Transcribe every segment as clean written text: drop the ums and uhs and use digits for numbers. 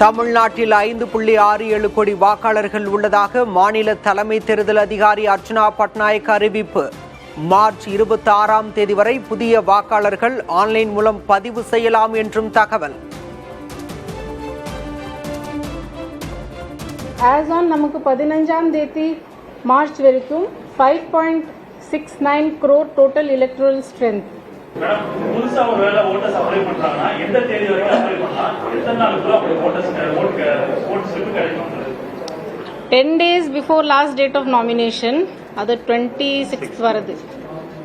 தமிழ்நாட்டில் 5.67 கோடி வாக்காளர்கள் உள்ளதாக மாநில தலைமை தேர்தல் அதிகாரி அர்ச்சனா பட்நாயக் அறிவிப்பு. மார்ச் 26ஆம் தேதி வரை புதிய வாக்காளர்கள் ஆன்லைன் மூலம் பதிவு செய்யலாம் என்றும் தகவல். As on நமக்கு 15ஆம் தேதி மார்ச் வரைக்கும் 5.69 crore total electoral strength. Madam, புதுசா ஒரு வேளை ஓட்டர்ஸ் அப்ளை பண்றாங்கன்னா எந்த தேதி வரைக்கும் அப்ளை பண்ணலாம், எத்தனை நாளுக்குள்ள அப்படி ஓட் ஸ்லிப் கிடைக்கும்? 10 days before last date of nomination, அது 26th வருது.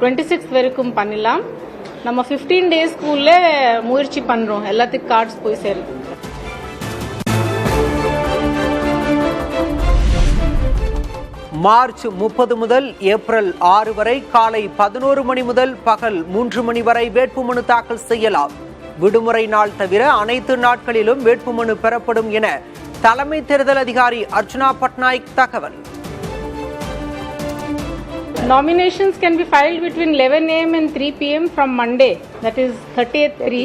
26th வரைக்கும் பண்ணலாம். நம்ம 15 daysக்குள்ள முயற்சி பண்றோம் எல்லாத்துக்கும் கார்ட்ஸ் போய் சேருது. மார்ச் 30 முதல் ஏப்ரல் 6 வரை காலை 11 மணி முதல் பகல் 3 மணி வரை வேட்புமனு தாக்கல் செய்யலாம். விடுமுறை நாள் தவிர அனைத்து நாட்களிலும் வேட்புமனு பெறப்படும் என தலைமை தேர்தல் அதிகாரி அர்ச்சனா பட்நாயக் தகவல். Nominations can be filed between 11 am and 3 pm from Monday, that is 30th 3,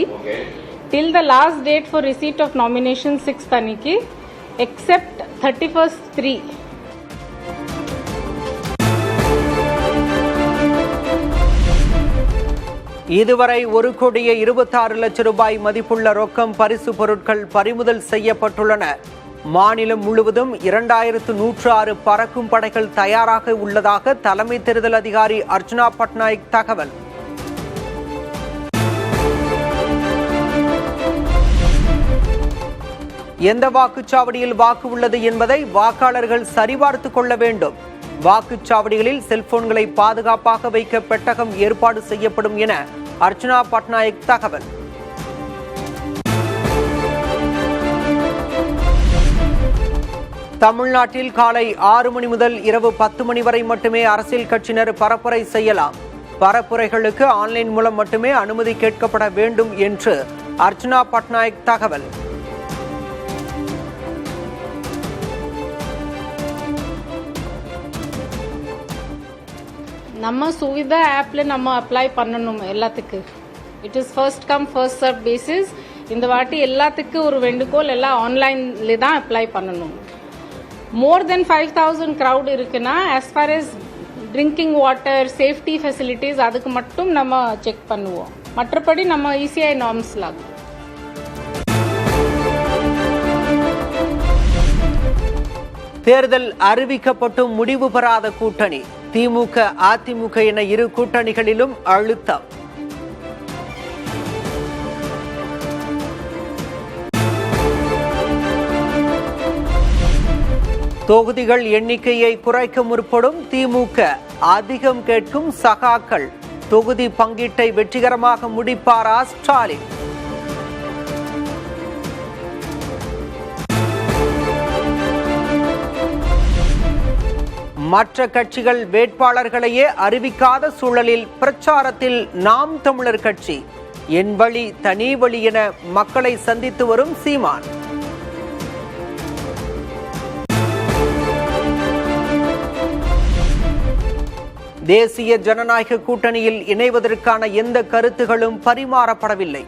till the last date for receipt of nominations 6th aniki, except 31st 3. இதுவரை 1,26,00,000 ரூபாய் மதிப்புள்ள ரொக்கம் பரிசு பொருட்கள் பறிமுதல் செய்யப்பட்டுள்ளன. மாநிலம் முழுவதும் 2106 பறக்கும் படைகள் தயாராக உள்ளதாக தலைமை தேர்தல் அதிகாரி அர்ச்சனா பட்நாயக் தகவல். எந்த வாக்குச்சாவடியில் வாக்கு உள்ளது என்பதை வாக்காளர்கள் சரிபார்த்து கொள்ள வேண்டும். வாக்குச்சாவடிகளில் செல்போன்களை பாதுகாப்பாக வைக்க பெட்டகம் ஏற்பாடு செய்யப்படும் என அர்ச்சனா பட்நாயக் தகவல். தமிழ்நாட்டில் காலை 6 மணி முதல் இரவு 10 மணி வரை மட்டுமே அரசியல் கட்சியினர் பரப்புரை செய்யலாம். பரப்புரைகளுக்கு ஆன்லைன் மூலம் மட்டுமே அனுமதி கேட்கப்பட வேண்டும் என்று அர்ச்சனா பட்நாயக் தகவல். நம்ம சுவிதா ஆப்ல நம்ம அப்ளை பண்ணணும் எல்லாத்துக்கு. It is first come first serve basis. இந்த வாட்டி எல்லாத்துக்கும் ஒரு வேண்டுகோள், எல்லாம் ஆன்லைன்ல தான் அப்ளை பண்ணணும். மோர் தென் 5,000 crowd இருக்குன்னா as far as drinking water safety facilities அதுக்கு மட்டும் நம்ம செக் பண்ணுவோம். மற்றபடி நம்ம ECI நார்ம்ஸ்ல. தேர்தல் அறிவிக்கப்பட்டும் முடிவு பெறாத கூட்டணி. திமுக அதிமுக என இரு கூட்டணிகளிலும் அழுத்தம். தொகுதிகள் எண்ணிக்கையை குறைக்க முற்படும் திமுக. அதிகம் கேட்கும் சகாக்கள். தொகுதி பங்கீட்டை வெற்றிகரமாக முடிப்பாரா ஸ்டாலின்? மற்ற கட்சிகள் வேட்பாளர்களையே அறிவிக்காத சூழலில் பிரச்சாரத்தில் நாம் தமிழர் கட்சி என் வழி தனி வழி என மக்களை சந்தித்து வரும் சீமான். தேசிய ஜனநாயக கூட்டணியில் இணைவதற்கான எந்த கருத்துகளும் பரிமாறப்படவில்லை.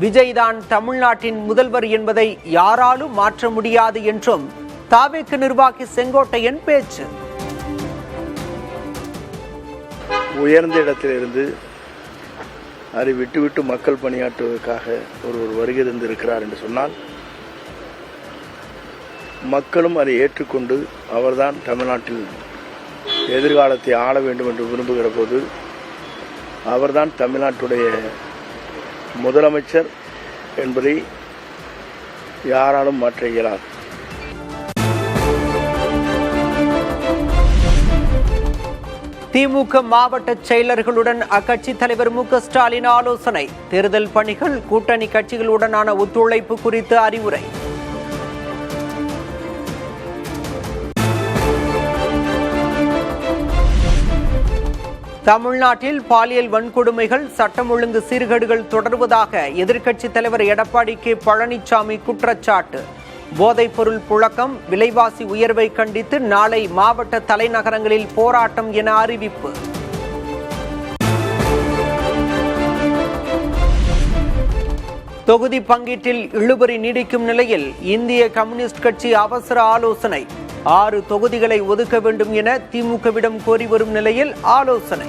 விஜய்தான் தமிழ்நாட்டின் முதல்வர் என்பதை யாராலும் மாற்ற முடியாது என்றும் தாவேக்கு நிர்வாகி செங்கோட்டையன் பேச்சு. உயர்ந்த இடத்திலிருந்து அதை விட்டுவிட்டு மக்கள் பணியாற்றுவதற்காக ஒருவர் வருகை தந்திருக்கிறார் என்று சொன்னால் மக்களும் அதை ஏற்றுக்கொண்டு அவர்தான் தமிழ்நாட்டில் எதிர்காலத்தை ஆள வேண்டும் என்று விரும்புகிற போது அவர்தான் தமிழ்நாட்டுடைய முதலமைச்சர் என்பதை யாராலும் மாற்ற இயலாது. திமுக மாவட்ட செயலர்களுடன் அக்கட்சி தலைவர் மு.க. ஸ்டாலின் ஆலோசனை. தேர்தல் பணிகள் கூட்டணி கட்சிகளுடனான ஒத்துழைப்பு குறித்து அறிவுரை. தமிழ்நாட்டில் பாலியல் வன்கொடுமைகள் சட்டம் ஒழுங்கு சீர்கேடுகள் தொடர்வதாக எதிர்க்கட்சி தலைவர் எடப்பாடி கே பழனிசாமி குற்றச்சாட்டு. போதைப்பொருள் புழக்கம் விலைவாசி உயர்வை கண்டித்து நாளை மாவட்ட தலைநகரங்களில் போராட்டம் என அறிவிப்பு. தொகுதி பங்கீட்டில் இழுபறி நீடிக்கும் நிலையில் இந்திய கம்யூனிஸ்ட் கட்சி அவசர ஆலோசனை. 6 தொகுதிகளை ஒதுக்க வேண்டும் என திமுகவிடம் கோரி வரும் நிலையில் ஆலோசனை.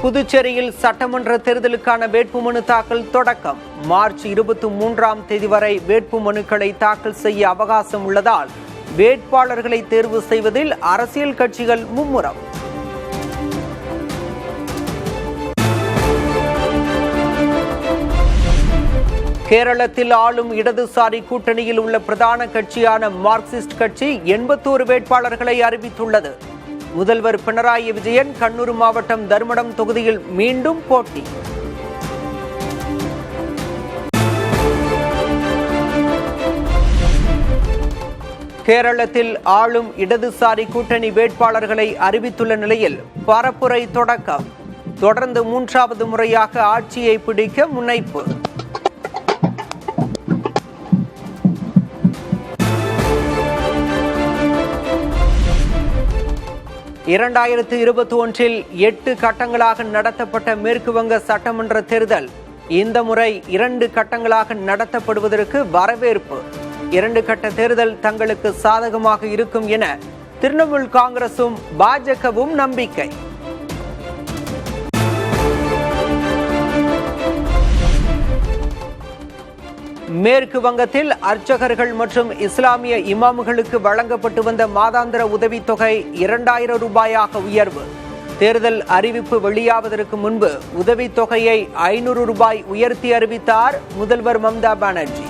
புதுச்சேரியில் சட்டமன்ற தேர்தலுக்கான வேட்புமனு தாக்கல் தொடக்கம். மார்ச் 23ஆம் தேதி வரை வேட்புமனுக்களை தாக்கல் செய்ய அவகாசம் உள்ளதால் வேட்பாளர்களை தேர்வு செய்வதில் அரசியல் கட்சிகள் மும்முரம். கேரளத்தில் ஆளும் இடதுசாரி கூட்டணியில் உள்ள பிரதான கட்சியான மார்க்சிஸ்ட் கட்சி 81 வேட்பாளர்களை அறிவித்துள்ளது. முதல்வர் பினராயி விஜயன் கண்ணூர் மாவட்டம் தர்மடம் தொகுதியில் மீண்டும் போட்டி. கேரளத்தில் ஆளும் இடதுசாரி கூட்டணி வேட்பாளர்களை அறிவித்துள்ள நிலையில் பரப்புரை தொடக்கம். தொடர்ந்து 3வது முறையாக ஆட்சியை பிடிக்க முனைப்பு. 2021 8 கட்டங்களாக நடத்தப்பட்ட மேற்கு வங்க சட்டமன்ற தேர்தல் இந்த முறை 2 கட்டங்களாக நடத்தப்படுவதற்கு வரவேற்பு. 2 கட்ட தேர்தல் தங்களுக்கு சாதகமாக இருக்கும் என திரிணாமுல் காங்கிரசும் பாஜகவும் நம்பிக்கை. மேற்கு வங்கத்தில் அர்ச்சகர்கள் மற்றும் இஸ்லாமிய இமாம்களுக்கு வழங்கப்பட்டு வந்த மாதாந்திர உதவித்தொகை 2000 ரூபாயாக உயர்வு. தேர்தல் அறிவிப்பு வெளியாவதற்கு முன்பு உதவித்தொகையை 500 ரூபாய் உயர்த்தி அறிவித்தார் முதல்வர் மம்தா பானர்ஜி.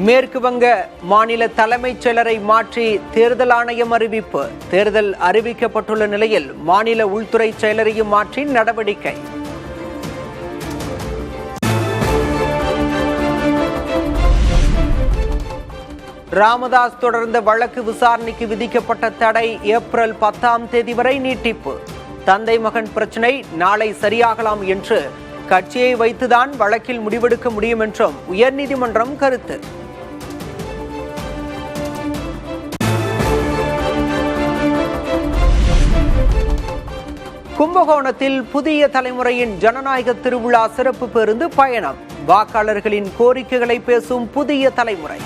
மேற்கு வங்க மாநில தலைமைச் செயலரை மாற்றி தேர்தல் ஆணையம் அறிவிப்பு. தேர்தல் அறிவிக்கப்பட்டுள்ள நிலையில் மாநில உள்துறை செயலரையும் மாற்றி நடவடிக்கை. ராமதாஸ் தொடர்ந்த வழக்கு விசாரணைக்கு விதிக்கப்பட்ட தடை ஏப்ரல் 10ஆம் தேதி வரை நீட்டிப்பு. தந்தை மகன் பிரச்சினை நாளை சரியாகலாம் என்று கட்சியை வைத்துதான் வழக்கில் முடிவெடுக்க முடியும் என்றும் உயர்நீதிமன்றம் கருத்து. கும்பகோணத்தில் புதிய தலைமுறையின் ஜனநாயக திருவிழா சிறப்பு பேருந்து பயணம். வாக்காளர்களின் கோரிக்கைகளை பேசும் புதிய தலைமுறை.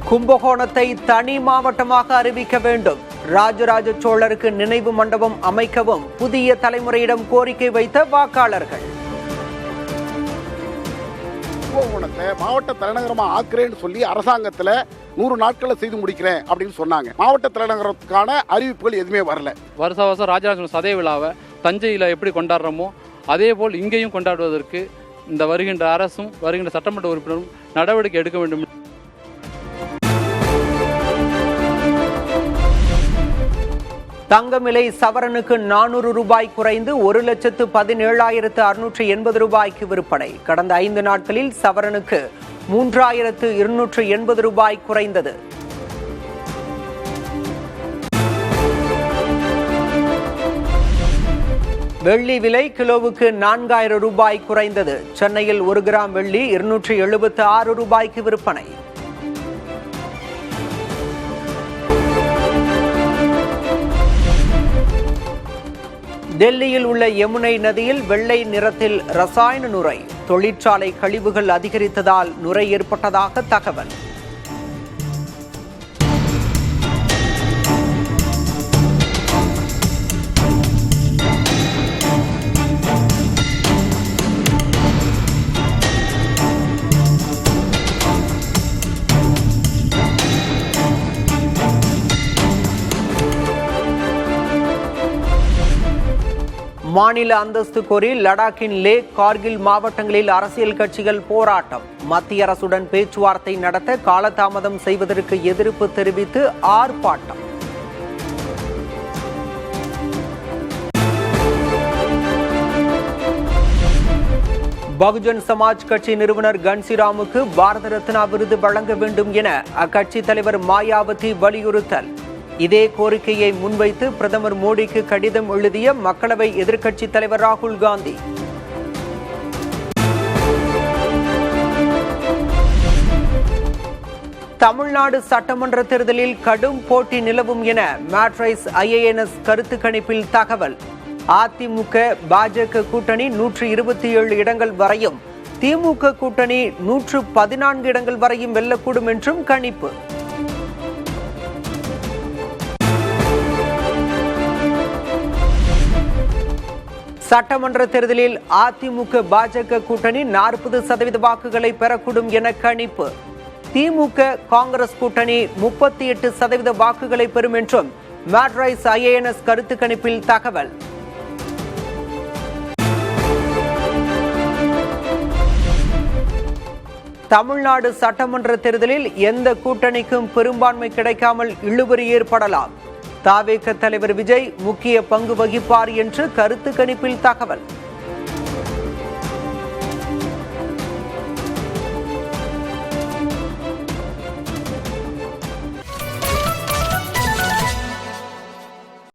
கும்பகோணத்தை தனி மாவட்டமாக அறிவிக்க வேண்டும். ராஜராஜ சோழருக்கு நினைவு மண்டபம் அமைக்கவும் புதிய தலைமுறையிடம் கோரிக்கை வைத்த வாக்காளர்கள். கும்பகோணத்தை மாவட்ட தலைநகரமா ஆக்குறேன்னு சொல்லி அரசாங்கத்தில் 100 நாட்களை செய்து முடிக்கிறேன் அப்படின்னு சொன்னாங்க. மாவட்ட தலைநகரத்துக்கான அறிவிப்புகள் எதுவுமே வரல. வருஷம் ராஜராஜ சதய விழாவை தஞ்சையில் எப்படி கொண்டாடுறோமோ அதே போல் இங்கேயும் கொண்டாடுவதற்கு இந்த வருகின்ற அரசும் வருகின்ற சட்டமன்ற உறுப்பினரும் நடவடிக்கை எடுக்க வேண்டும். தங்க விலை சவரனுக்கு 400 ரூபாய் குறைந்து 1,17,680 ரூபாய்க்கு விற்பனை. கடந்த 5 நாட்களில் சவரனுக்கு 3,280 ரூபாய் குறைந்தது. வெள்ளி விலை கிலோவுக்கு 4,000 ரூபாய் குறைந்தது. சென்னையில் 1 கிராம் வெள்ளி 276 ரூபாய்க்கு விற்பனை. டெல்லியில் உள்ள யமுனை நதியில் வெள்ளை நிறத்தில் ரசாயன நுரை. தொழிற்சாலை கழிவுகள் அதிகரித்ததால் நுரை ஏற்பட்டதாக தகவல். மாநில அந்தஸ்து கோரி லடாக்கின் லே, கார்கில் மாவட்டங்களில் அரசியல் கட்சிகள் போராட்டம். மத்திய அரசுடன் பேச்சுவார்த்தை நடத்த காலதாமதம் செய்வதற்கு எதிர்ப்பு தெரிவித்து ஆர்ப்பாட்டம். பகுஜன் சமாஜ் கட்சி நிறுவனர் கன்சிராமுக்கு பாரத ரத்னா விருது வழங்க வேண்டும் என அக்கட்சி தலைவர் மாயாவதி வலியுறுத்தல். இதே கோரிக்கையை முன்வைத்து பிரதமர் மோடிக்கு கடிதம் எழுதிய மக்களவை எதிர்க்கட்சி தலைவர் ராகுல் காந்தி. தமிழ்நாடு சட்டமன்ற தேர்தலில் கடும் போட்டி நிலவும் என மேட்ரைஸ் ஐஏஎன்எஸ் கருத்து கணிப்பில் தகவல். அதிமுக பாஜக கூட்டணி 127 இடங்கள் வரையும், திமுக கூட்டணி 114 இடங்கள் வரையும் வெல்லக்கூடும் என்றும் கணிப்பு. சட்டமன்ற தேர்தலில் அதிமுக பாஜக கூட்டணி 40% வாக்குகளை பெறக்கூடும் என கணிப்பு. திமுக காங்கிரஸ் கூட்டணி 38% வாக்குகளை பெறும் என்றும் மேட்ரைஸ் ஐஏஎன்எஸ் கருத்து கணிப்பில் தகவல். தமிழ்நாடு சட்டமன்ற தேர்தலில் எந்த கூட்டணிக்கும் பெரும்பான்மை கிடைக்காமல் இழுபறி ஏற்படலாம். தவேக தலைவர் விஜய் முக்கிய பங்கு வகிப்பார் என்று கருத்து கணிப்பில் தகவல்.